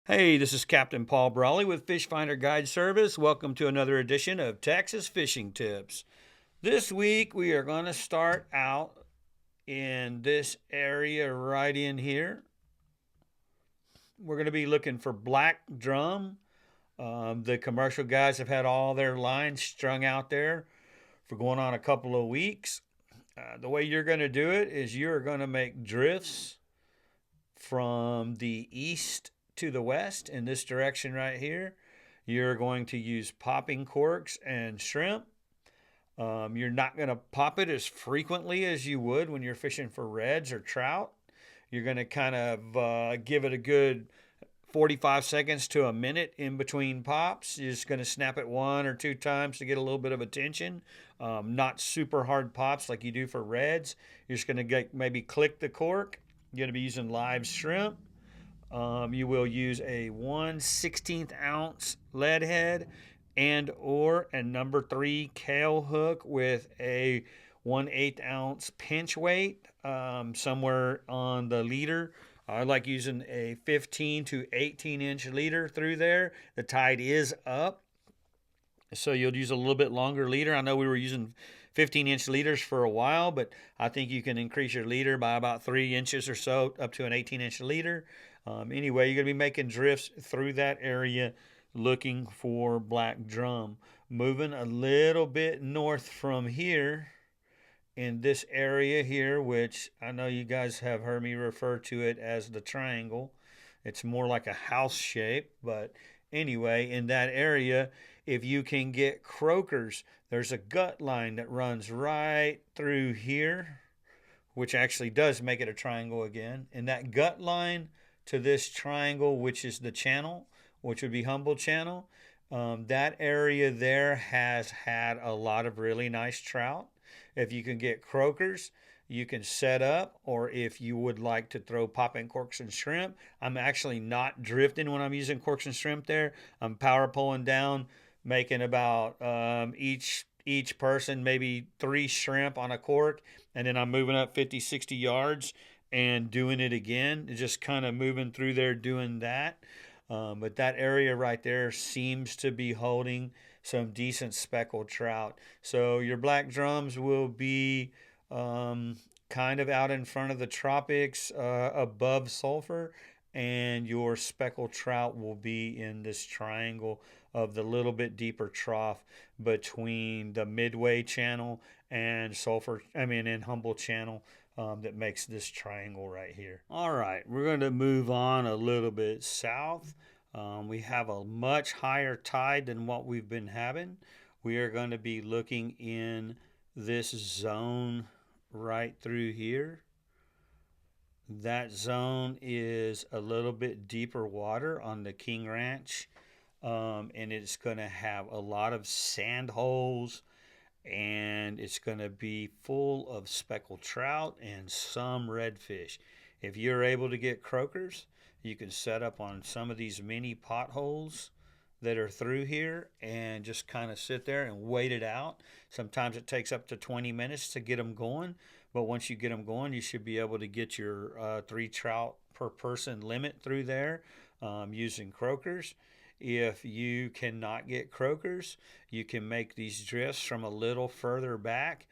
Hey, this is Captain Paul Brawley with Fish Finder Guide Service. Welcome to another edition of Texas Fishing Tips. This week we are going to start out in this area right in here. We're going to be looking for black drum. The commercial guys have had all their lines strung out there for going on a couple of weeks. The way you're going to do it is you're going to make drifts from the east to the west in this direction right here. You're going to use popping corks and shrimp. You're not going to pop it as frequently as you would when you're fishing for reds or trout. You're going to kind of give it a good 45 seconds to a minute in between pops. You're just going to snap it one or two times to get a little bit of attention. Not super hard pops like you do for reds. You're just going to maybe click the cork. You're going to be using live shrimp. You will use a 1/16 ounce lead head and a number 3 Kale hook with a 1/8 ounce pinch weight somewhere on the leader. I like using a 15 to 18 inch leader through there. The tide is up, so you'll use a little bit longer leader. I know we were using 15-inch leaders for a while, but I think you can increase your leader by about 3 inches or so up to an 18-inch leader. Anyway, you're going to be making drifts through that area looking for black drum. Moving a little bit north from here in this area here, which I know you guys have heard me refer to it as the triangle. It's more like a house shape, but anyway, in that area, if you can get croakers, there's a gut line that runs right through here, which actually does make it a triangle again. And that gut line to this triangle, which is the channel, which would be Humble Channel, that area there has had a lot of really nice trout. If you can get croakers, you can set up, or if you would like to throw popping corks and shrimp, I'm actually not drifting when I'm using corks and shrimp there. I'm power pulling down, making about each person maybe 3 shrimp on a cork, and then I'm moving up 50, 60 yards and doing it again, just kind of moving through there doing that. But that area right there seems to be holding some decent speckled trout. So your black drums will be kind of out in front of the tropics above sulfur, and your speckled trout will be in this triangle of the little bit deeper trough between the Midway channel and and Humble channel. That makes this triangle right here. All right, we're going to move on a little bit south. We have a much higher tide than what we've been having. We are going to be looking in this zone right through here. That zone is a little bit deeper water on the King Ranch, and it's going to have a lot of sand holes, and it's going to be full of speckled trout and some redfish. If you're able to get croakers, you can set up on some of these mini potholes that are through here and just kind of sit there and wait it out. Sometimes it takes up to 20 minutes to get them going, but once you get them going, you should be able to get your 3 trout per person limit through there using croakers. If you cannot get croakers, you can make these drifts from a little further back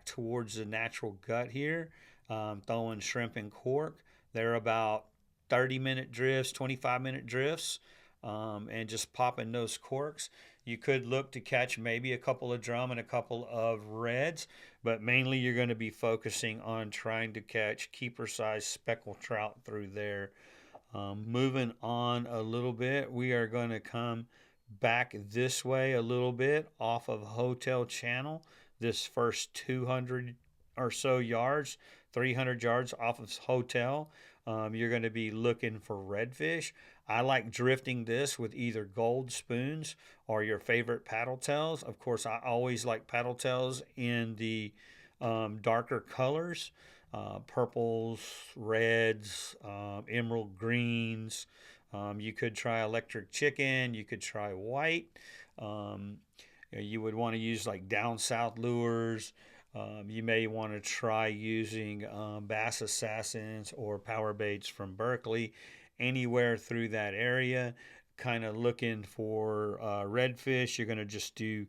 towards the natural gut here, throwing shrimp and cork. They're about 30-minute drifts, 25-minute drifts, and just popping those corks. You could look to catch maybe a couple of drum and a couple of reds, but mainly you're going to be focusing on trying to catch keeper-sized speckled trout through there. Moving on a little bit, we are going to come back this way a little bit off of Hotel Channel. This first 200 or so yards, 300 yards off of Hotel, you're going to be looking for redfish. I like drifting this with either gold spoons or your favorite paddle tails. Of course, I always like paddle tails in the darker colors. Purples, reds, emerald greens. You could try electric chicken. You could try white. You would want to use like down south lures. You may want to try using Bass Assassins or power baits from Berkeley. anywhere through that area, kind of looking for redfish. You're going to just do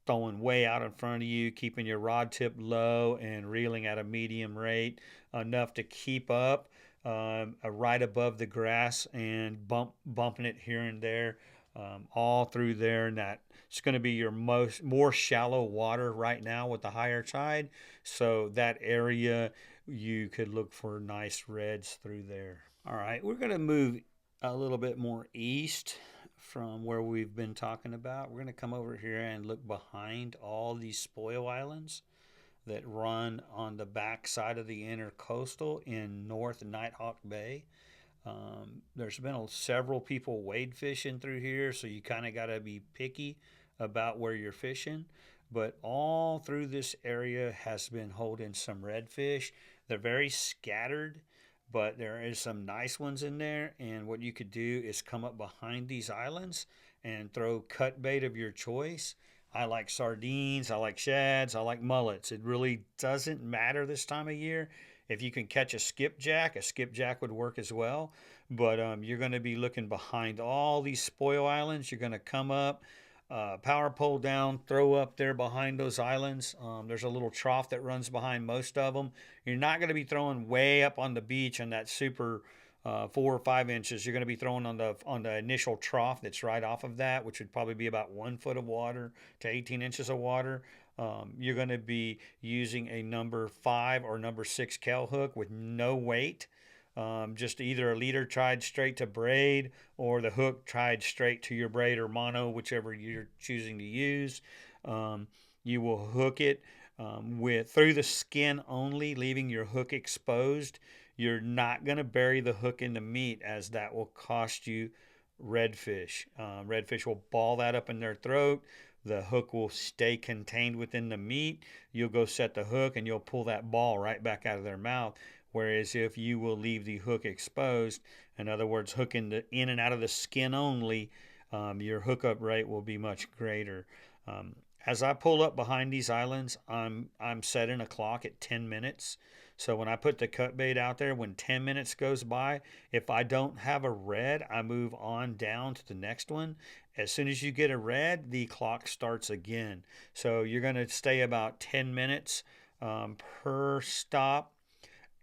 throwing way out in front of you, keeping your rod tip low and reeling at a medium rate, enough to keep up right above the grass and bumping it here and there, all through there. And that it's going to be your more shallow water right now with the higher tide. So that area, you could look for nice reds through there. All right, we're going to move a little bit more east from where we've been talking about. We're going to come over here and look behind all these spoil islands that run on the back side of the intercoastal in North Nighthawk Bay. There's been several people wade fishing through here, so you kind of got to be picky about where you're fishing. But all through this area has been holding some redfish. They're very scattered, but there is some nice ones in there. And what you could do is come up behind these islands and throw cut bait of your choice. I like sardines, I like shads, I like mullets. It really doesn't matter this time of year. If you can catch a skipjack would work as well. But you're going to be looking behind all these spoil islands. You're going to come up, power pole down, throw up there behind those islands. There's a little trough that runs behind most of them. You're not going to be throwing way up on the beach on that super 4 or 5 inches. You're going to be throwing on the initial trough that's right off of that, which would probably be about 1 foot of water to 18 inches of water. You're going to be using a number 5 or number 6 kell hook with no weight. Just either a leader tied straight to braid or the hook tied straight to your braid or mono, whichever you're choosing to use. You will hook it through the skin only, leaving your hook exposed. You're not going to bury the hook in the meat, as that will cost you redfish. Redfish will ball that up in their throat. The hook will stay contained within the meat. You'll go set the hook and you'll pull that ball right back out of their mouth. Whereas if you will leave the hook exposed, in other words, hooking in and out of the skin only, your hookup rate will be much greater. As I pull up behind these islands, I'm setting a clock at 10 minutes. So when I put the cut bait out there, when 10 minutes goes by, if I don't have a red, I move on down to the next one. As soon as you get a red, the clock starts again. So you're going to stay about 10 minutes per stop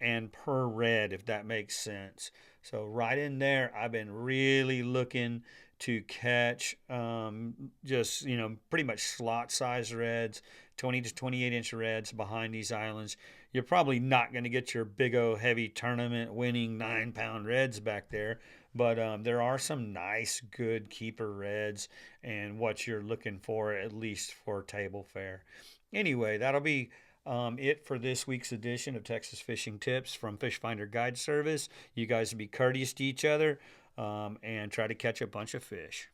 and per red, if that makes sense. So right in there, I've been really looking to catch just, pretty much slot size reds, 20 to 28 inch reds behind these islands. You're probably not going to get your big old heavy tournament winning 9-pound reds back there, but there are some nice good keeper reds and what you're looking for, at least for table fare. Anyway, that'll be it for this week's edition of Texas Fishing Tips from Fish Finder Guide Service. You guys be courteous to each other and try to catch a bunch of fish.